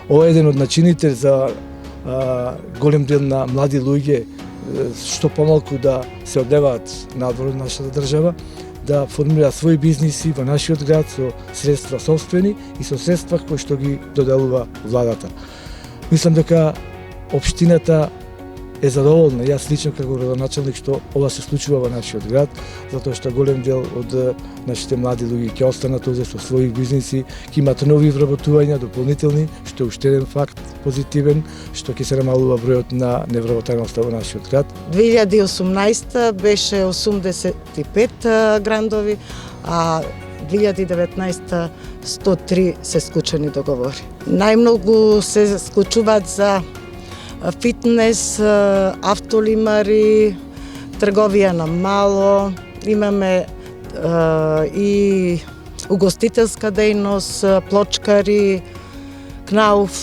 Ова е еден од начините за голем дел на млади луѓе што помалку да се одневаат надвор од нашата држава, да формираат своји бизниси во нашиот град со средства собствени и со средства кои што ги доделува владата. Мислам дека општината е задоволна, јас лично како градоначалник, што ова се случува во нашиот град, затоа што голем дел од нашите млади луѓе ќе останат овде со своји бизниси, ќе имат нови вработувања дополнителни, што е уште еден факт позитивен, што ќе се намалува бројот на невработеността во нашиот град. 2018 беше 85 грандови, а 2019 103 се склучени договори. Најмногу се склучуваат за фитнес, автолимари, трговија на мало, имаме и угостителска дејност, плочкари, кнауф.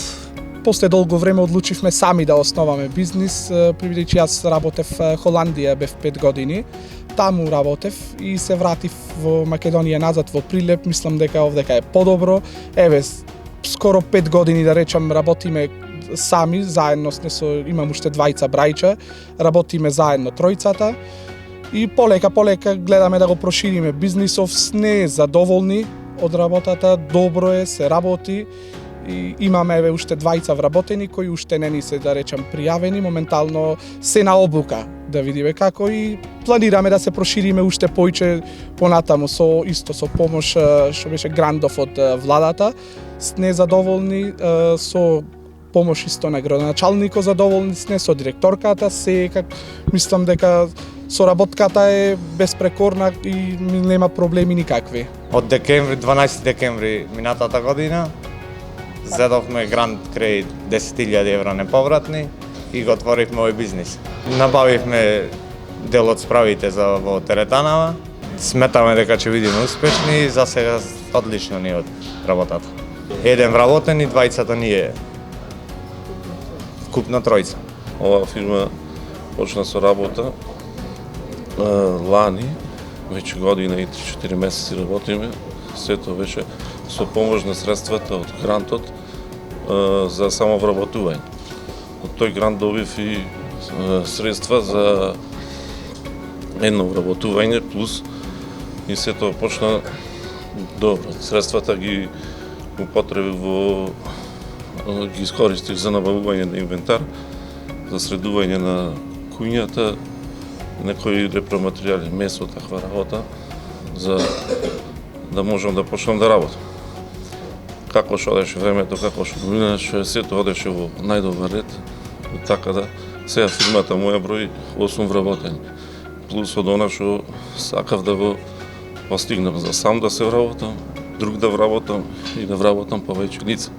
После долго време одлучивме сами да основаме бизнис, бидејќи јас работев Холандија, бев 5 години. Таму работев и се вратив во Македонија назад во Прилеп, мислам дека овдека е подобро. Еве, скоро 5 години да речам работиме сами, заедно имам уште двајца брајча, работиме заедно тројцата и полека гледаме да го прошириме бизнисов, сне задоволни од работата, добро е, се работи и имаме еве уште двајца вработени кои уште не ни се да речам пријавени, моментално се на обука да видиме како и планираме да се прошириме уште поиќе понатаму со помош што беше грандов од владата, сне задоволни со помош исто на градоначалникот задоволни сме, со директорката, мислам дека соработката е безпрекорна и нема проблеми никакви. Од декември, 12 декември минатата година, зедовме грант кредит 10.000 евра неповратни и го отворивме овој бизнис. Набавивме дел од справите за во теретанава, сметаме дека ќе бидеме успешни и за сега одлично ни од работата. Еден вработен и двајцата ние купна тројца. Оваа фирма почна со работа лани, веќе година и 3-4 месеци работиме. Сето беше со помош на средствата од грантот за самовработување. Од тој грант добив и средства за едно вработување плюс и сето почна добро. Средствата ги употребив ги искористив за набавување на инвентар, за средување на куњата, некои репроматеријали, месо, таква работа, за да можам да почнам да работам. Како што одеше времето, како што минаше, сето одеше во најдобар ред, така да сега фирмата моја брои 8 вработени, плюс од она што сакав да го постигнам, за сам да се вработам, друг да вработам и да вработам повеќе лица.